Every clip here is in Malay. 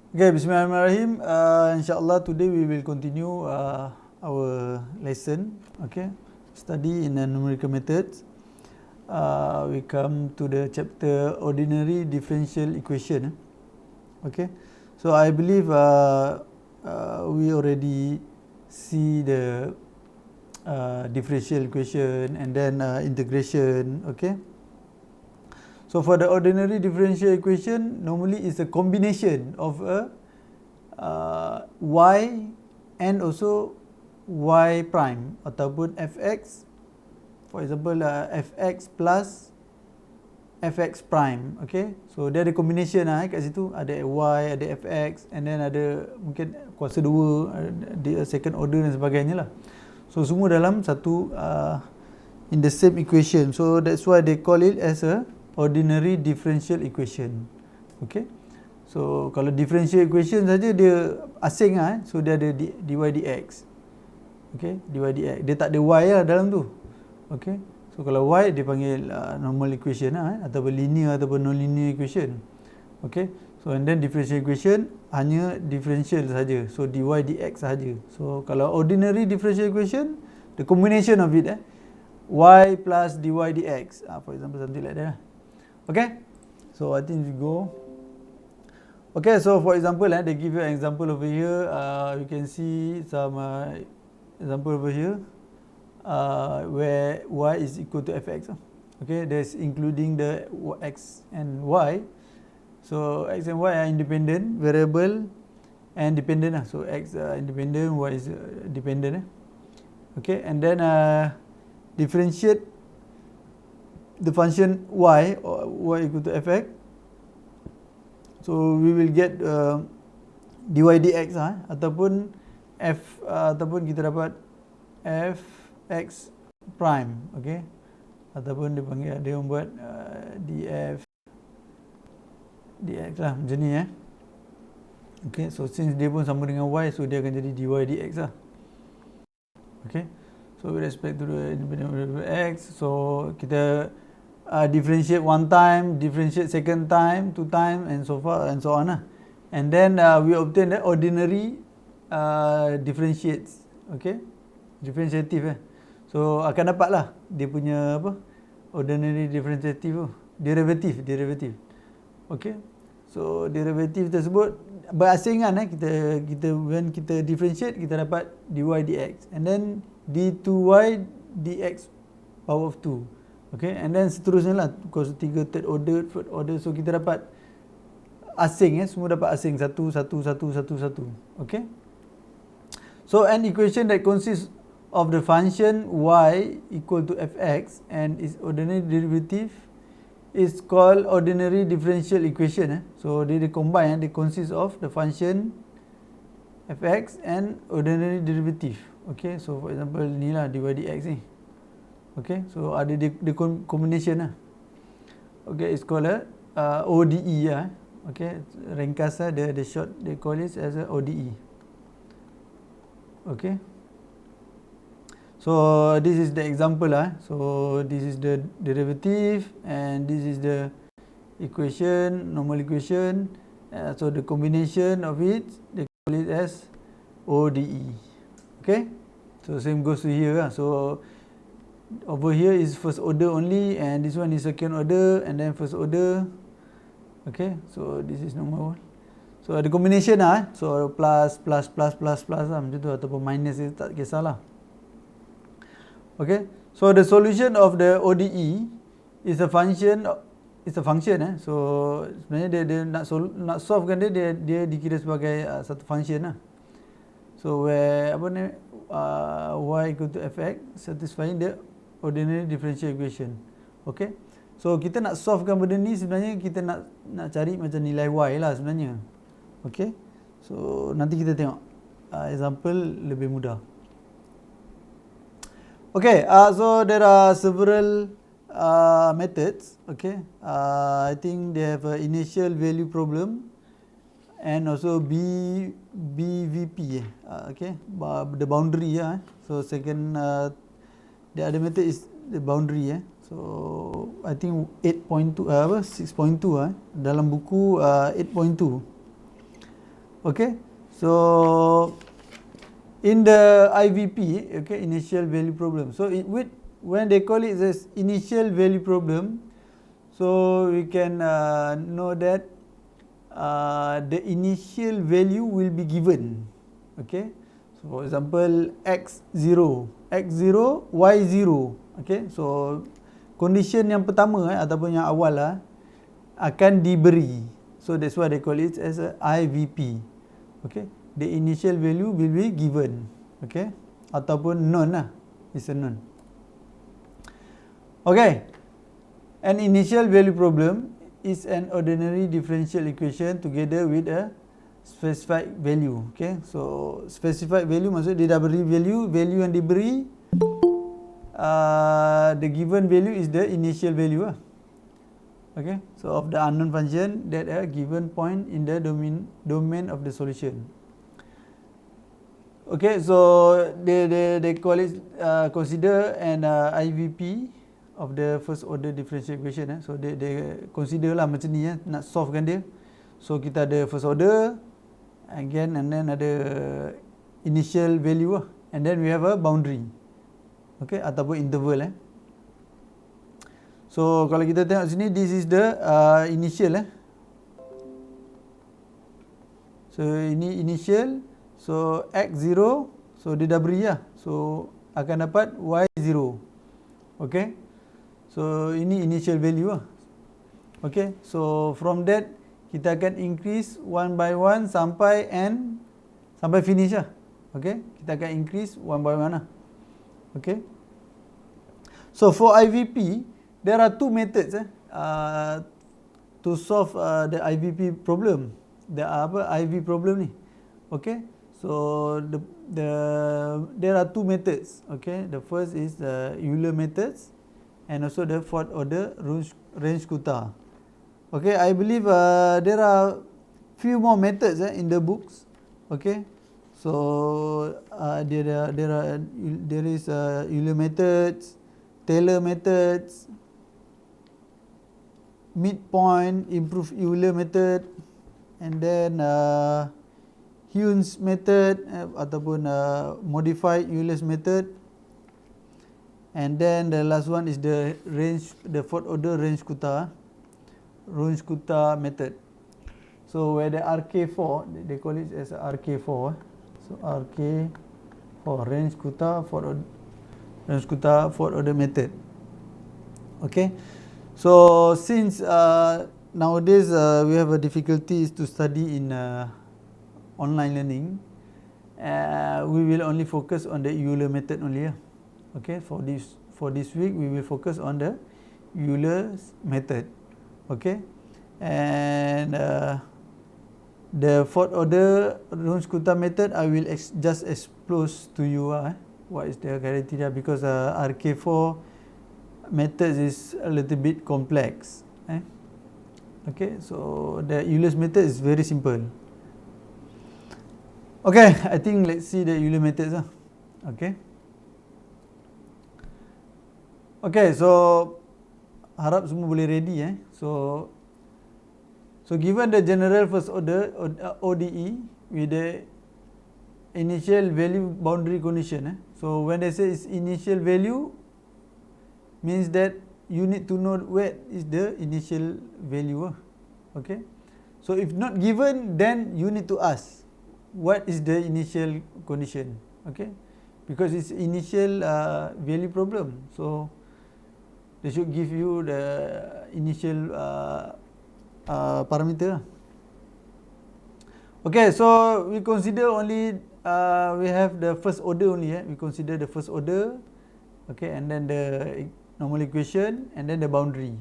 Okay, Bismillahirrahmanirrahim. Inshallah today we will continue our lesson. Okay, study in numerical methods. We come to the chapter ordinary differential equation. Okay, so I believe we already see the differential equation and then integration. Okay. So for the ordinary differential equation, normally it's a combination of a y and also y prime ataupun fx. For example, fx plus fx prime. Okay, so dia ada combination kat situ, ada y, ada fx, and then ada mungkin kuasa 2, second order dan sebagainya lah. So semua dalam satu in the same equation. So that's why they call it as a ordinary differential equation. Okay, so kalau differential equation saja dia asing so dia ada dy dx. Okay, dy dx, dia tak ada y lah dalam tu. Okay, so kalau y dia panggil normal equation ataupun linear ataupun non-linear equation. Okay, so and then differential equation hanya differential saja, so dy dx saja. So kalau ordinary differential equation, the combination of it y plus dy dx, for example something like that. Okay, so I think we go. Okay, so for example, they give you an example over here. You can see some example over here where y is equal to fx. Okay, that's including the x and y. So x and y are independent variable and dependent. So x independent, y is dependent. Okay, and then differentiate the function y, or y equal to fx. So we will get dy dx ataupun ataupun kita dapat fx prime. Okay, ataupun dia panggil, dia membuat df dx lah macam ni Okay, so since dia pun sama dengan y, so dia akan jadi dy dx lah. Okay, so with respect to the independent variable x, so kita differentiate one time, differentiate second time, two time, and so far and so on and then we obtain the ordinary differentiates. Okay, differentiative so akan dapat lah dia punya ordinary differentiative derivative. Okay, so derivative tersebut berasingan kita when kita differentiate, kita dapat dy dx and then d2y dx power of 2. Okay, and then seterusnya lah, kuasa 3, third order, fourth order. So kita dapat asing semua dapat asing, satu. Okay, so an equation that consists of the function y equal to fx and its ordinary derivative is called ordinary differential equation. So they combine, they consist of the function fx and ordinary derivative. Okay, so for example ni lah dy dx ni. Okay, so ada the combination Okay, it's called ODE Okay, ringkas the short they call it as a ODE. Okay, so this is the example so this is the derivative and this is the equation, normal equation. So the combination of it, they call it as ODE. Okay, so same goes to here so over here is first order only, and this one is second order, and then first order. Okay, so this is normal. So ada combination so plus macam tu, ataupun minus, tak kisahlah. Okay, so the solution of the ODE is a function. It's a function so sebenarnya dia nak solve kan dia dikira sebagai satu function So where y equal to fx satisfying the ordinary differential equation. Okay, so kita nak solvekan benda ni, sebenarnya kita nak cari macam nilai y lah sebenarnya. Okay, so nanti kita tengok example lebih mudah. Okay, so there are several methods. Okay, I think they have an initial value problem and also BVP. Okay, the boundary so second the other method is the boundary so I think 8.2 6.2 dalam buku 8.2 Okay, so in the IVP, okay, initial value problem. So when they call it as initial value problem, so we can know that the initial value will be given. Okay, so for example x0, y0. Okay, so condition yang pertama ataupun yang awal akan diberi. So that's why they call it as a IVP. Okay, the initial value will be given. Okay, ataupun known it's a known. Okay, an initial value problem is an ordinary differential equation together with a specified value. Okay, so specified value maksud dia dah beri value yang diberi, the given value is the initial value Okay, so of the unknown function that a given point in the domain of the solution. Okay, so they call it consider an IVP of the first order differential equation. So they consider lah macam ni nak solvekan dia. So kita ada first order again, and then ada initial value and then we have a boundary. Okay, ataupun interval So kalau kita tengok sini, this is the initial So ini initial. So x0, so dia dah beri so akan dapat y0. Okay, so ini initial value Okay, so from that kita akan increase one by one sampai finish Okay, kita akan increase one by one Okay, so for IVP there are two methods to solve the IVP problem. There IV problem ni. Okay, so there are two methods. Okay, the first is the Euler methods and also the fourth order Runge-Kutta. Okay, I believe there are few more methods in the books. Okay, so there is Euler methods, Taylor methods, midpoint, improved Euler method, and then Hume's method ataupun modified Euler's method, and then the last one is the fourth order Runge-Kutta method. So where the RK4, they call it as RK4. So RK4 Runge-Kutta fourth order method. Okay, so since nowadays we have a difficulties to study in online learning, we will only focus on the Euler method only. Okay, for this week we will focus on the Euler's method. Okay, and the fourth order Runge-Kutta method I will just expose to you what is the criteria, because RK4 methods is a little bit complex. Okay, so the Euler's method is very simple. Okay, I think let's see the Euler methods. Okay. Okay, so harap semua boleh ready. So given the general first order ODE with the initial value boundary condition. So when they say it's initial value, means that you need to know where is the initial value. Okay, so if not given, then you need to ask what is the initial condition. Okay, because it's initial value problem, so they should give you the initial parameter. Okay, so we consider only we have the first order only. We consider the first order. Okay, and then the normal equation, and then the boundary.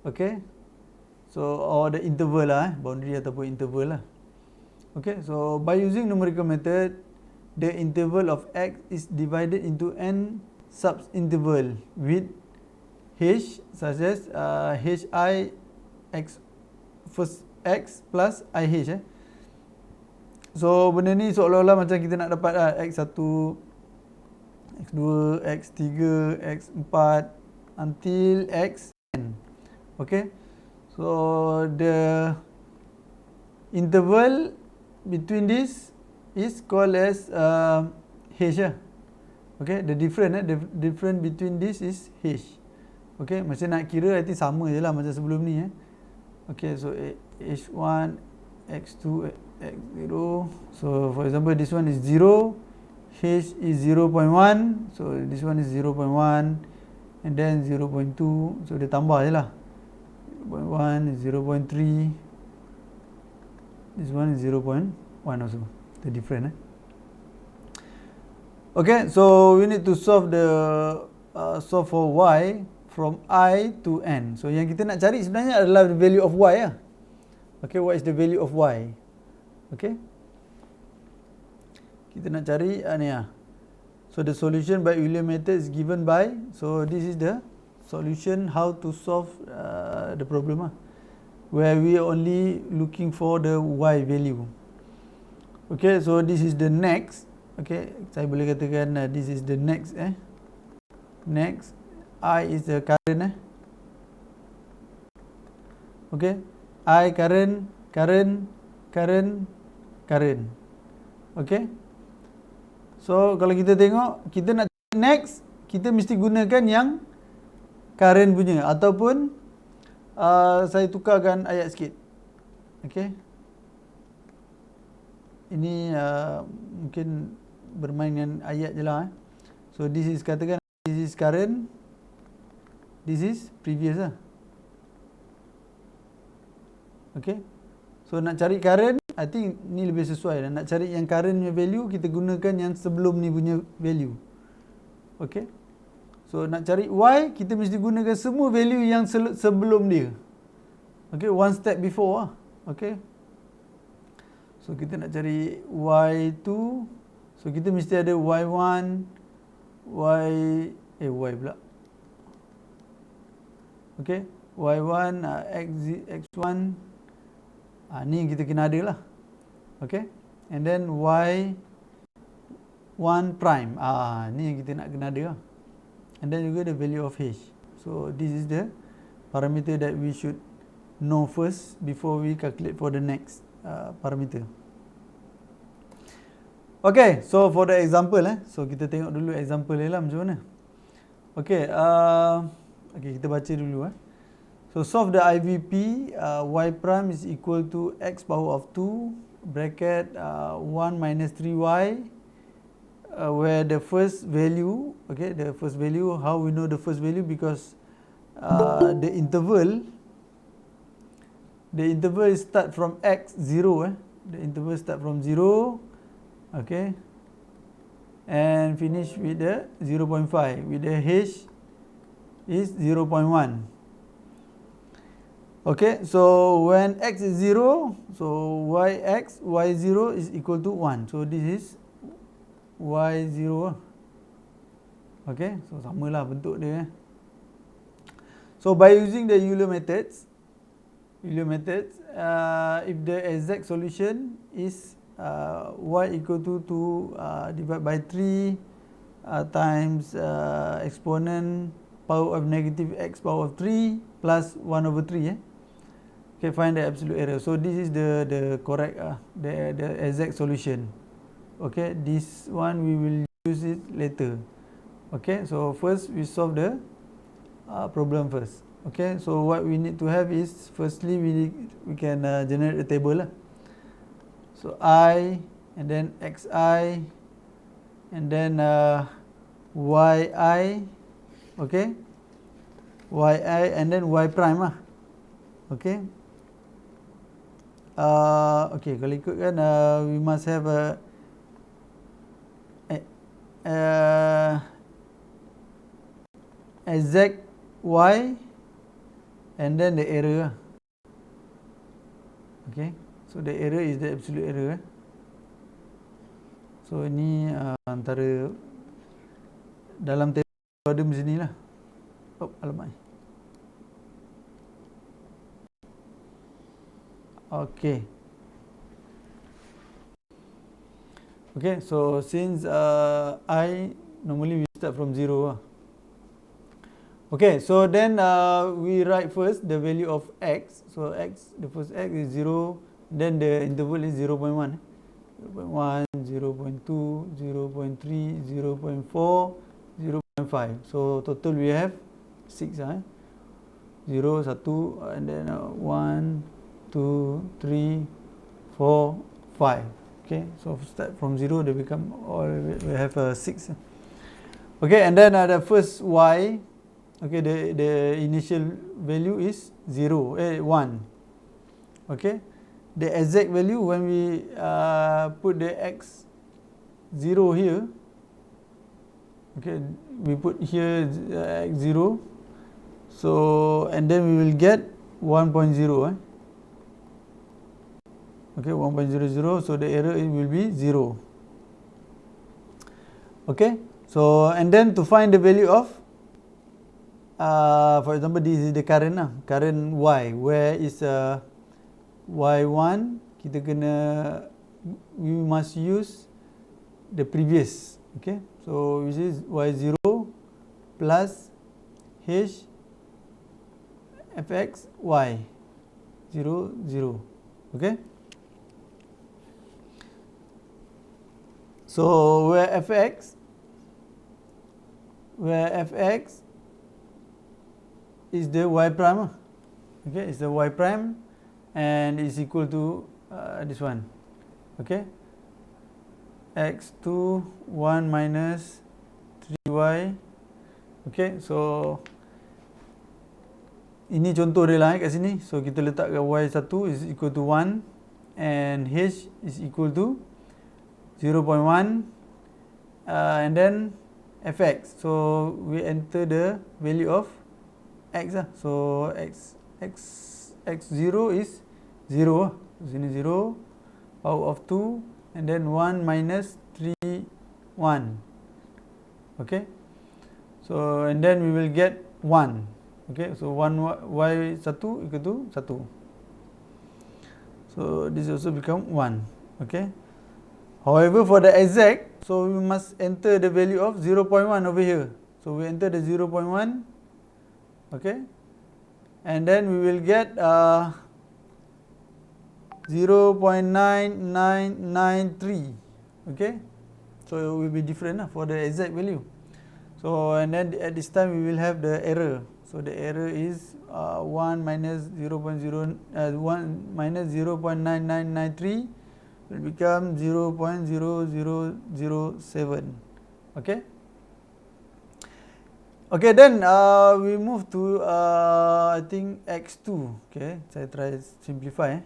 Okay, so or the interval boundary ataupun interval Okay, so by using numerical method, the interval of x is divided into n sub-interval with h such as hi x first x plus ih. So benda ni seolah-olah macam kita nak dapat x1, x2, x3, x4 until xn. Okay, so the interval between this is called as H. Okay, the difference between this is H. Okay, macam nak kira I think sama je lah macam sebelum ni. Okay, so H1, X2, X0. So for example, this one is 0, H is 0.1, so this one is 0.1, and then 0.2, so dia tambah je lah. 0.1, 0.3, this one is 0.1 also, the difference. Okay, so we need to solve solve for y from I to n. So yang kita nak cari sebenarnya adalah the value of y . Okay, what is the value of y? Okay, kita nak cari ni . So the solution by Euler method is given by, so this is the solution how to solve the problem where we are only looking for the y value. Okay, so this is the next. Okay, saya boleh katakan this is the next. Next, I is the current. Okay, I current. Okay, so kalau kita tengok, kita nak next, kita mesti gunakan yang current punya, ataupun saya tukarkan ayat sikit. Okay, ini mungkin bermain dengan ayat je lah. So this is, katakan this is current, this is previous . Okay, so nak cari current, I think ni lebih sesuai . Nak cari yang current punya value, kita gunakan yang sebelum ni punya value. Okay, so nak cari y, kita mesti gunakan semua value yang sebelum dia. Okay, one step before . Okay, so kita nak cari y2, so kita mesti ada y1, y pula. Okay, y1, x1, ni kita kena ada lah. Okay, and then y1 prime, ni yang kita nak kena ada . And then juga the value of h. So this is the parameter that we should know first before we calculate for the next parameter. Okay, so for the example, so kita tengok dulu example ni lah macam mana. Okay, okay, kita baca dulu. So solve the IVP, y prime is equal to x power of 2, bracket 1 minus 3y, where the first value, okay, the first value, how we know the first value? Because the interval is start from x0, the interval start from 0, okay, and finish with the 0.5, with the h is 0.1. Okay, so when x is 0, so y0 is equal to 1. So this is y0. Okay, so samalah bentuk dia. So by using the Euler methods, if the exact solution is y equal to 2 divided by 3 times exponent power of negative x power of 3 plus 1 over 3. Okay, find the absolute error. So this is the correct, the exact solution. Okay, this one we will use it later. Okay, so first we solve the problem first. Okay, so what we need to have is, firstly we can generate a table . So I, and then xi, and then yi, okay, yi, and then y prime . Okay, okay, kalau ikutkan we must have a exact y and then the error . Okay, so the error is the absolute error . So ini antara dalam table ada macam ni lah. Oh, alamak. Okay. Okay, so since I normally we start from 0. Okay, so then we write first the value of x. So x, the first x is 0, then the interval is 0.1. 0.1, 0.2, 0.3, 0.4, 0.5. So total we have 6. 0, 1, and then 1, 2, 3, 4, 5. Okay, so start from 0, they become, or we have 6. Okay, and then the first y, okay, the initial value is 1. Okay, the exact value when we put the x 0 here, okay, we put here x 0, so and then we will get 1.0. Okay, 1.00, so the error will be 0. Okay, so and then to find the value of for example, this is the current y, where is y1, kita kena, we must use the previous. Okay, so which is y0 plus h fx y 0, 0. Okay, so where fx is the y prime. Okay, it's the y prime and is equal to this one. Okay, x2 1 minus 3y. Okay, so ini contoh dia lah kat sini. So kita letakkan y1 is equal to 1 and h is equal to 0.1 and then fx. So we enter the value of x lah. So x0 is 0. Sini 0, power of 2, and then 1 minus 3, 1. Okay, so and then we will get 1. Okay, so 1 y1 equal to 1. So this also become 1. Okay, however for the exact, so we must enter the value of 0.1 over here. So we enter the 0.1. Okay, and then we will get 0.9993. Okay, so it will be different for the exact value. So and then at this time we will have the error. So the error is 1 minus 0.0 1 minus 0.9993 will become 0.0007. Okay. Okay, then we move to I think x2. Okay, saya try simplify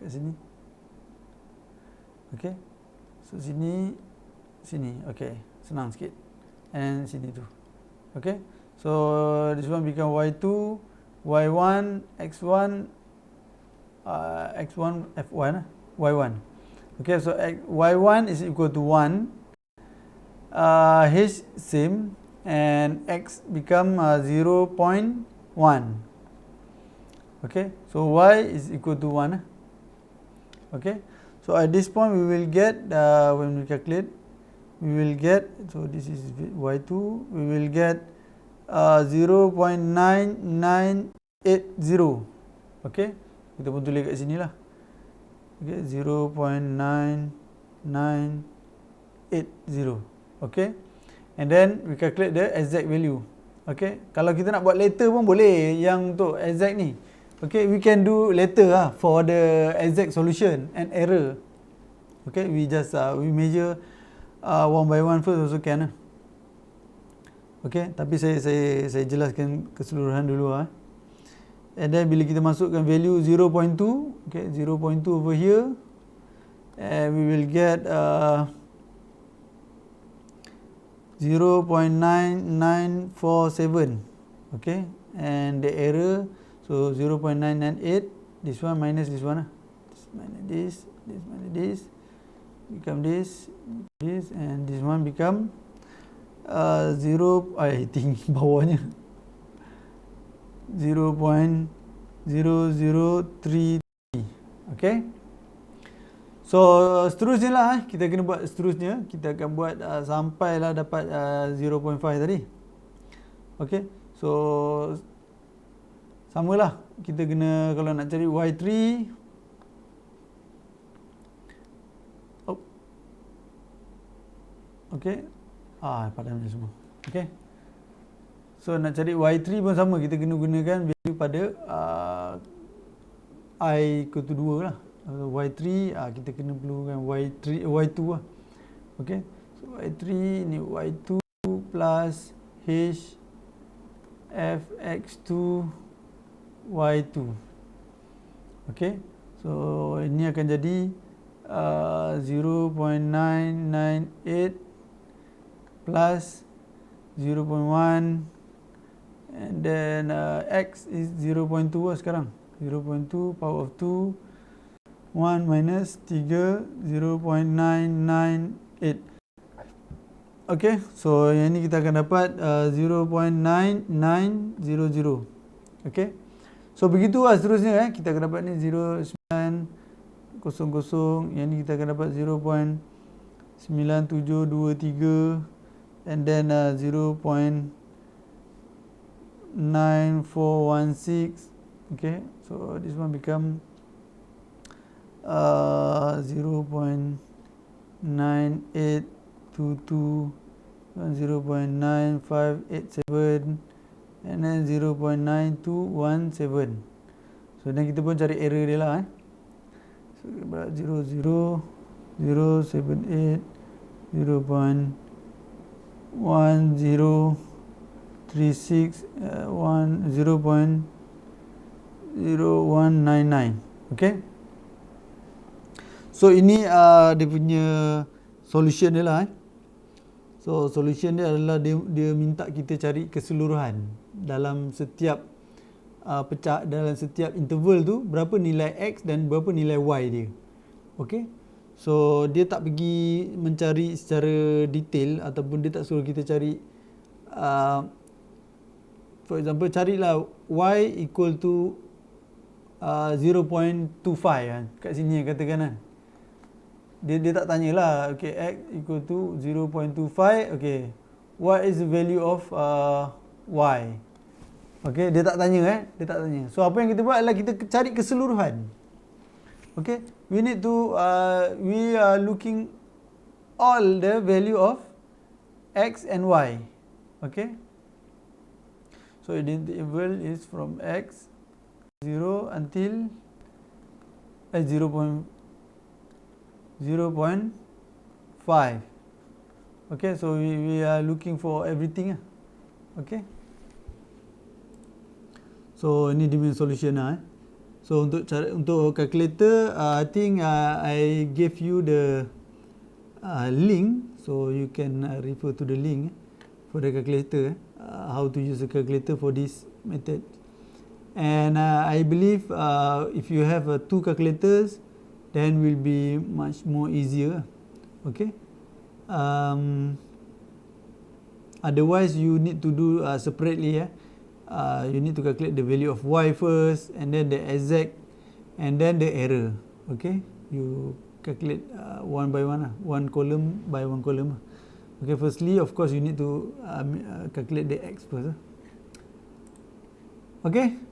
kat sini. Okay, so sini, okay, senang sikit, and sini tu. Okay, so this one become y2, y1, x1, x1, f1, y1. Okay, so y1 is equal to 1, h same, and x become 0.1. Okay, so y is equal to 1. Okay, so at this point we will get, when we calculate, we will get, so this is y2, we will get 0.9980. Okay, kita pun tulis kat sini lah. Okay, 0.9980. Okay, and then we calculate the exact value. Okay, kalau kita nak buat later pun boleh yang untuk exact ni. Okay, we can do later for the exact solution and error. Okay, we just we measure one by one first also can. Okay, tapi saya jelaskan keseluruhan dulu. And then bila kita masukkan value 0.2, okay, 0.2 over here, and we will get 0.9947. Okay, and the error, so 0.998, this one minus this one, this minus this minus this, become this, and this one become 0, I think bawahnya 0.0033. Okay, so seterusnya lah, kita kena buat seterusnya, kita akan buat sampailah dapat 0.5 tadi. Okay, so samalah, kita kena, kalau nak cari y3, okey, padam je semua. Okey, so nak cari y3 pun sama, kita kena gunakan value pada I equal to 2 lah. Y3 kita kena perlukan y2 lah. Okey, so y3 ni y2 plus h fx2 y2. Okey, so ini akan jadi 0.998 plus 0.1 and then x is 0.2 lah sekarang. 0.2 power of 2 1 minus 3 0.998. Okey, so yang ni kita akan dapat 0.9900. Okey, so begitulah seterusnya kita akan dapat ni 0.900, yang ni kita akan dapat 0.9723 and then 0.9416. Okay, so this one become 0.9822 0.9587 and then 0.9217. So dan kita pun cari error dia lah. So 0.078 0.1036 0.0199. Okay, so ini dia punya solution dia lah. So solution dia adalah dia minta kita cari keseluruhan dalam setiap dalam setiap interval tu berapa nilai x dan berapa nilai y dia. Okay, so dia tak pergi mencari secara detail ataupun dia tak suruh kita cari for example carilah y equal to 0.25 kat sini katakan kan. Dia tak tanyalah, okay, x equal to 0.25, okay, what is the value of y? Okay, dia tak tanya dia tak tanya. So apa yang kita buat adalah kita cari keseluruhan. Okay, we need to we are looking all the value of x and y. Okay, so the interval is from x 0 until 0.5. Okay, so we are looking for everything. Okay, so ini dia punya solution lah. So untuk calculator, I think I gave you the link, so you can refer to the link for the calculator, how to use the calculator for this method. And I believe if you have 2 calculators, then will be much more easier. Okay, otherwise you need to do separately. You need to calculate the value of y first, and then the exact, and then the error. Okay, you calculate one by one, one column by one column. Okay, firstly of course you need to calculate the x first. Okay.